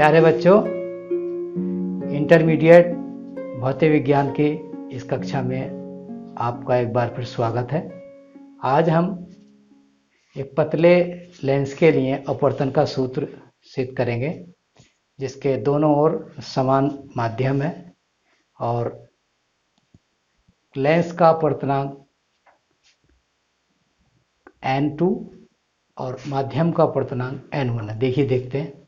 प्यारे बच्चों, इंटरमीडिएट भौतिक विज्ञान की इस कक्षा में आपका एक बार फिर स्वागत है। आज हम एक पतले लेंस के लिए अपवर्तन का सूत्र सिद्ध करेंगे, जिसके दोनों ओर समान माध्यम है और लेंस का अपवर्तनांक n2 और माध्यम का अपवर्तनांक n1 है। देखते हैं।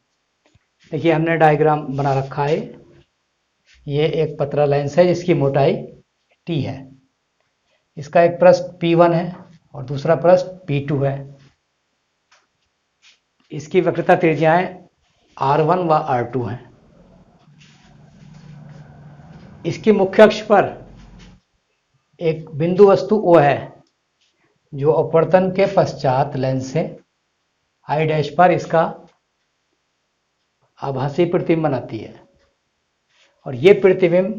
देखिए, हमने डायग्राम बना रखा है। ये एक पतला लेंस है जिसकी मोटाई t है। इसका एक पृष्ठ P1 है और दूसरा पृष्ठ P2 है। इसकी वक्रता त्रिज्याएं R1 व R2 हैं। इसकी मुख्य अक्ष पर एक बिंदु वस्तु O है, जो अपवर्तन के पश्चात लेंस से I' पर इसका आभासी प्रतिबिंब बनाती है और ये प्रतिबिंब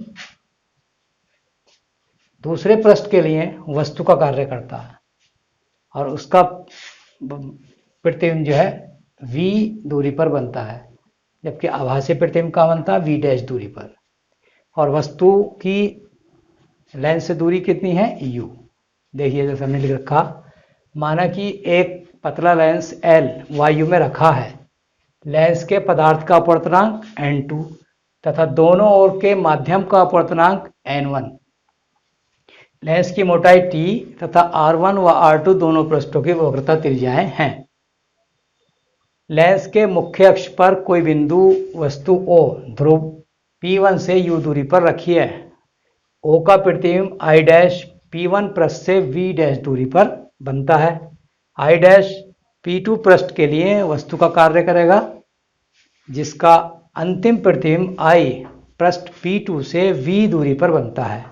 दूसरे पृष्ठ के लिए वस्तु का कार्य करता है और उसका प्रतिबिंब जो है v दूरी पर बनता है, जबकि आभासी प्रतिबिंब का बनता है v' दूरी पर। और वस्तु की लेंस से दूरी कितनी है? u। देखिए, जैसे हमने लिख रखा, माना कि एक पतला लेंस L वायु में रखा है। लेंस के पदार्थ का अपवर्तनांक n2 तथा दोनों ओर के माध्यम का अपवर्तनांक n1। लेंस की मोटाई t तथा R1 व R2 दोनों पृष्ठों की वक्रता त्रिज्याएं हैं। लेंस के मुख्य अक्ष पर कोई बिंदु वस्तु O ध्रुव P1 से u दूरी पर रखी है। O का प्रतिबिंब I' P1 पृष्ठ से v' दूरी पर बनता है। I' P2 पृष्ठ के लिए वस्तु का कार्य करेगा, जिसका अंतिम प्रतिबिंब I पृष्ठ P2 से v दूरी पर बनता है।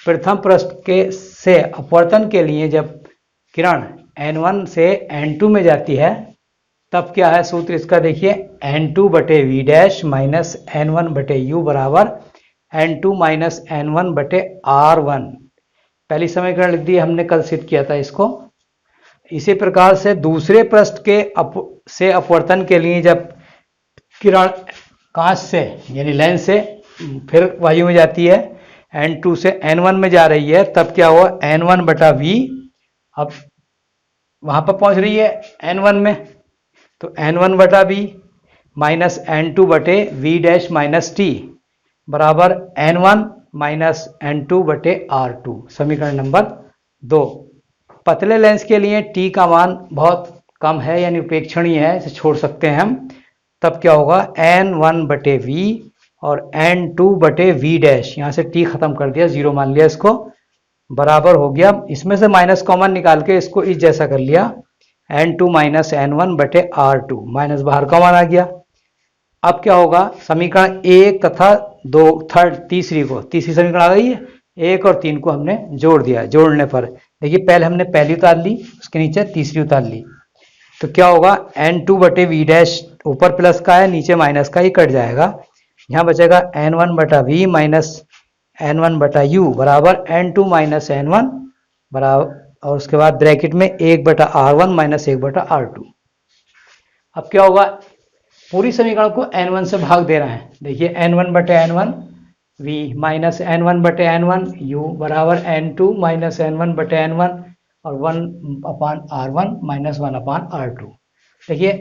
प्रथम पृष्ठ के से अपवर्तन के लिए जब किरण n1 से n2 में जाती है, तब क्या है सूत्र इसका? देखिए, n2 बटे v' माइनस n1 बटे u बराबर n2 माइनस n1 बटे r1। पहली समीकरण लिख दी, हमने कल सिद्ध किया था इसको। इसी प्रकार से दूसरे पृष्ठ के से अपवर्तन के लिए जब किरण कांच से यानी लेंस से फिर वायु में जाती है, n2 से n1 में जा रही है, तब क्या हुआ? n1 बटा v। अब वहां पर पहुंच रही है n1 में, तो n1 बटा v माइनस n2 बटे v' माइनस t बराबर n1 माइनस n2 बटे r2। समीकरण नंबर 2। पतले लेंस के लिए t का मान बहुत कम है यानी उपेक्षणीय है, इसे छोड़ सकते हैं हम। तब क्या होगा? n1 बटे v और n2 बटे v', यहाँ से t खत्म कर दिया, 0 मान लिया इसको, बराबर हो गया। इसमें से माइनस कॉमन निकाल के इसको इस जैसा कर लिया, n2 माइनस n1 बटे r2, माइनस बाहर कॉमन आ गया। अब क्या होगा? समीकरण 1 तथा 2 तीसरी समीकरण आ गई है। 1 और 3 को हमने जोड़ दिया। जोड़ने पर देखिए, पहले हमने पहली उतार ली, उसके नीचे तीसरी उतार ली, तो क्या होगा? n2 बटे v' ऊपर प्लस का है, नीचे माइनस का, ही कट जाएगा। यहाँ बचेगा n1 बटा v माइनस n1 बटा u बराबर n2 माइनस n1 बराबर, और उसके बाद ब्रैकेट में 1 बटा r1 माइनस 1 बटा r2। अब क्या होगा? पूरी समीकरण को n1 से भाग दे रहे हैं। देखिए, n1 बटे n1 v माइनस n1 बटे n1 u बराबर n2 माइनस n1 बटे n1 और 1 upon r1 minus 1 upon r2। देखिए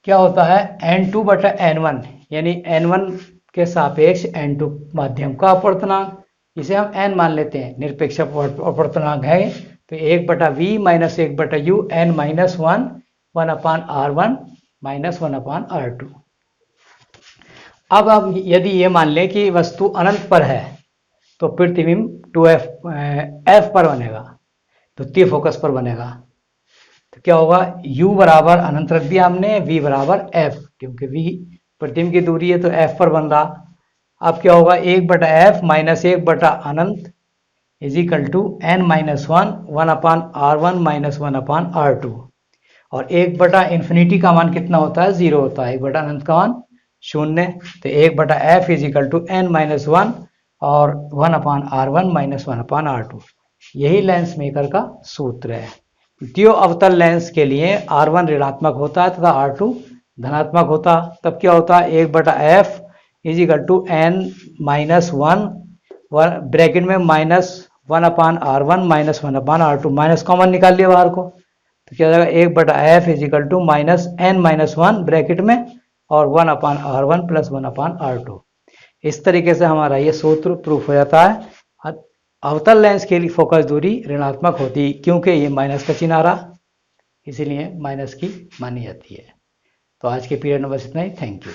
क्या होता है? n2 बटा n1 यानी n1 के सापेक्ष n2 माध्यम का अपवर्तनांक, इसे हम n मान लेते हैं, निरपेक्ष अपवर्तनांक है। तो 1 बटा v माइनस 1 बटा u n minus 1 upon r1 minus 1 upon r2। अब यदि ये मान लें कि वस्तु अनंत पर है, तो प्रतिबिंब 2f पर बनेगा, द्वितीय फोकस पर बनेगा। तो क्या होगा? u बराबर अनंत रख दिया हमने, v बराबर f, क्योंकि v प्रतिबिंब की दूरी है तो f पर बन रहा। अब क्या होगा? 1 बटा f माइनस 1 बटा अनंत is equal to n minus 1 upon r1 minus 1 upon r2। और 1 बटा इन्फिनिटी का मान कितना होता है? 0 होता है। 1 बटा अनंत का मान 0। तो 1 बटा f is equal to n minus 1 और 1 upon r1 minus 1 upon r2। यही लेंस मेकर का सूत्र है। द्वितीय अवतल लेंस के लिए R1 ऋणात्मक होता है तथा R2 धनात्मक होता तब क्या होता, 1/f is equal to n minus one, bracket में -1/r1 -1/r2, माइनस कॉमन निकाल लिया बाहर को, तो क्या हो जाएगा 1/f is equal to -n-1 bracket में और 1/r1 प्लस 1/r2। इस तरीके से हमारा ये सूत्र प्रूफ हो जाता है। अवतल लेंस के लिए फोकस दूरी ऋणात्मक होती, क्योंकि ये माइनस का चिन्ह आ रहा, इसीलिए माइनस की मानी जाती है। तो आज के पीरियड में बस इतना ही। Thank you.